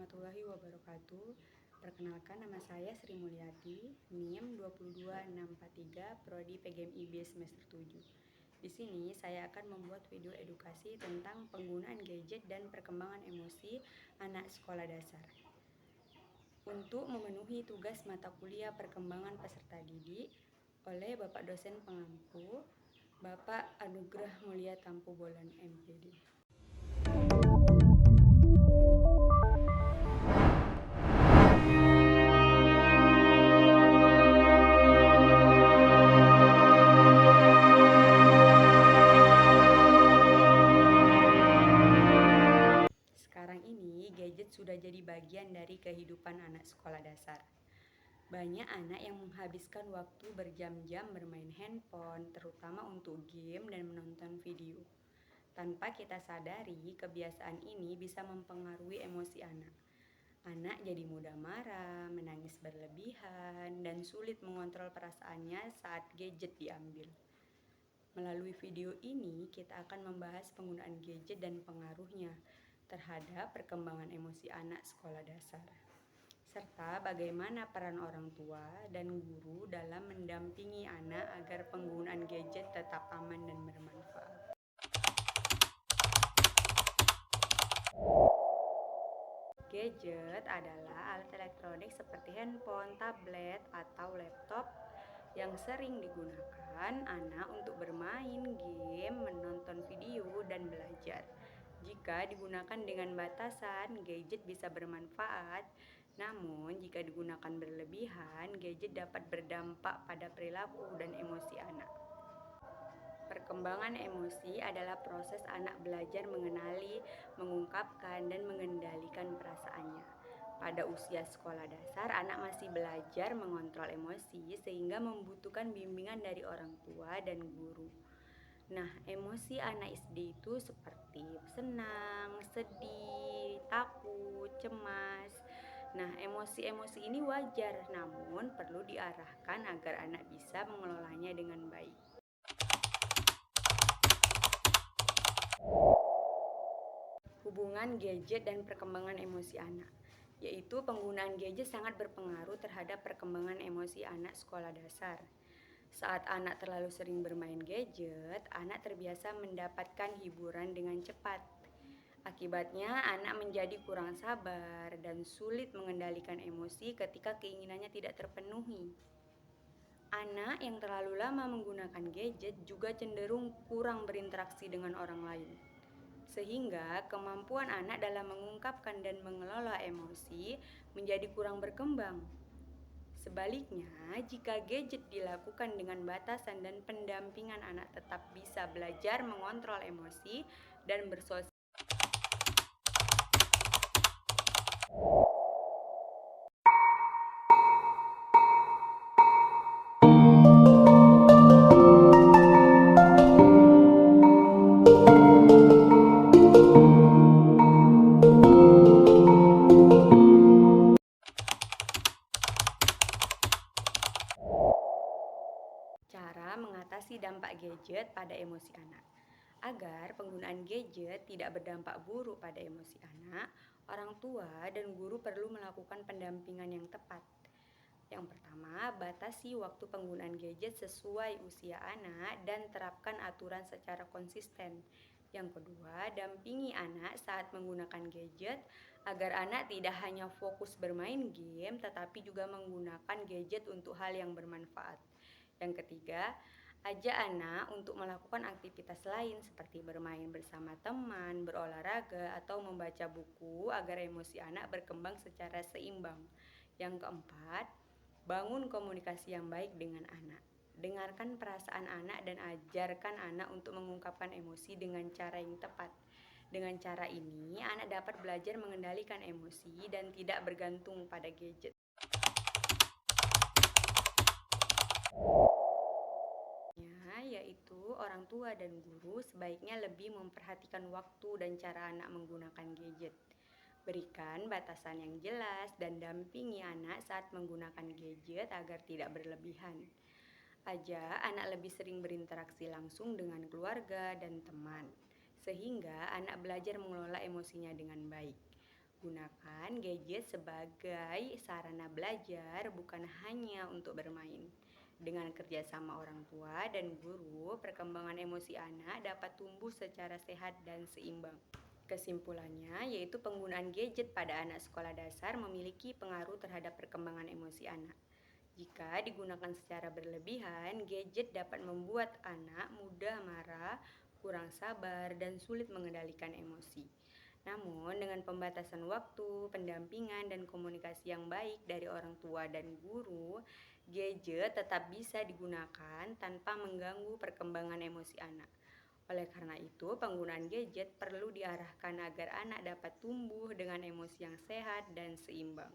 warahmatullahi wabarakatuh. Perkenalkan, nama saya Sri Mulyati, NIM 22643, Prodi PGMIB semester 7. Di sini saya akan membuat video edukasi tentang penggunaan gadget dan perkembangan emosi anak sekolah dasar. Untuk memenuhi tugas mata kuliah perkembangan peserta didik oleh Bapak dosen pengampu, Bapak Anugrah Mulia Tampu Bolan MPD. Sekarang ini gadget sudah jadi bagian dari kehidupan anak sekolah dasar. Banyak anak yang menghabiskan waktu berjam-jam bermain handphone, terutama untuk game dan menonton video. Tanpa kita sadari, kebiasaan ini bisa mempengaruhi emosi anak. Anak jadi mudah marah, menangis berlebihan, dan sulit mengontrol perasaannya saat gadget diambil. Melalui video ini, kita akan membahas penggunaan gadget dan pengaruhnya terhadap perkembangan emosi anak sekolah dasar, serta bagaimana peran orang tua dan guru dalam mendampingi anak agar penggunaan gadget tetap aman dan bermanfaat. Gadget adalah alat elektronik seperti handphone, tablet, atau laptop yang sering digunakan anak untuk bermain game, menonton video, dan belajar. Jika digunakan dengan batasan, gadget bisa bermanfaat. Namun, jika digunakan berlebihan, gadget dapat berdampak pada perilaku dan emosi anak. Perkembangan emosi adalah proses anak belajar mengenali, mengungkapkan, dan mengendalikan perasaannya. Pada usia sekolah dasar, anak masih belajar mengontrol emosi sehingga membutuhkan bimbingan dari orang tua dan guru. Nah, emosi anak SD itu seperti senang, sedih, takut, cemas. Nah, emosi-emosi ini wajar, namun perlu diarahkan agar anak bisa mengelolanya dengan baik. Hubungan gadget dan perkembangan emosi anak, yaitu penggunaan gadget sangat berpengaruh terhadap perkembangan emosi anak sekolah dasar. Saat anak terlalu sering bermain gadget, anak terbiasa mendapatkan hiburan dengan cepat. Akibatnya, anak menjadi kurang sabar dan sulit mengendalikan emosi ketika keinginannya tidak terpenuhi. Anak yang terlalu lama menggunakan gadget juga cenderung kurang berinteraksi dengan orang lain, sehingga kemampuan anak dalam mengungkapkan dan mengelola emosi menjadi kurang berkembang. Sebaliknya, jika gadget dilakukan dengan batasan dan pendampingan, anak tetap bisa belajar mengontrol emosi dan bersosialisasi. Cara mengatasi dampak gadget pada emosi anak. Agar penggunaan gadget tidak berdampak buruk pada emosi anak, orang tua dan guru perlu melakukan pendampingan yang tepat. Yang pertama, batasi waktu penggunaan gadget sesuai usia anak dan terapkan aturan secara konsisten. Yang kedua, dampingi anak saat menggunakan gadget agar anak tidak hanya fokus bermain game tetapi juga menggunakan gadget untuk hal yang bermanfaat. Yang ketiga, ajak anak untuk melakukan aktivitas lain seperti bermain bersama teman, berolahraga, atau membaca buku agar emosi anak berkembang secara seimbang. Yang keempat, bangun komunikasi yang baik dengan anak. Dengarkan perasaan anak dan ajarkan anak untuk mengungkapkan emosi dengan cara yang tepat. Dengan cara ini, anak dapat belajar mengendalikan emosi dan tidak bergantung pada gadget. Yaitu orang tua dan guru sebaiknya lebih memperhatikan waktu dan cara anak menggunakan gadget. Berikan batasan yang jelas dan dampingi anak saat menggunakan gadget agar tidak berlebihan. Ajak anak lebih sering berinteraksi langsung dengan keluarga dan teman, sehingga anak belajar mengelola emosinya dengan baik. Gunakan gadget sebagai sarana belajar, bukan hanya untuk bermain. Dengan kerjasama orang tua dan guru, perkembangan emosi anak dapat tumbuh secara sehat dan seimbang. Kesimpulannya, yaitu penggunaan gadget pada anak sekolah dasar memiliki pengaruh terhadap perkembangan emosi anak. Jika digunakan secara berlebihan, gadget dapat membuat anak mudah marah, kurang sabar, dan sulit mengendalikan emosi. Namun, dengan pembatasan waktu, pendampingan, dan komunikasi yang baik dari orang tua dan guru, gadget tetap bisa digunakan tanpa mengganggu perkembangan emosi anak. Oleh karena itu, penggunaan gadget perlu diarahkan agar anak dapat tumbuh dengan emosi yang sehat dan seimbang.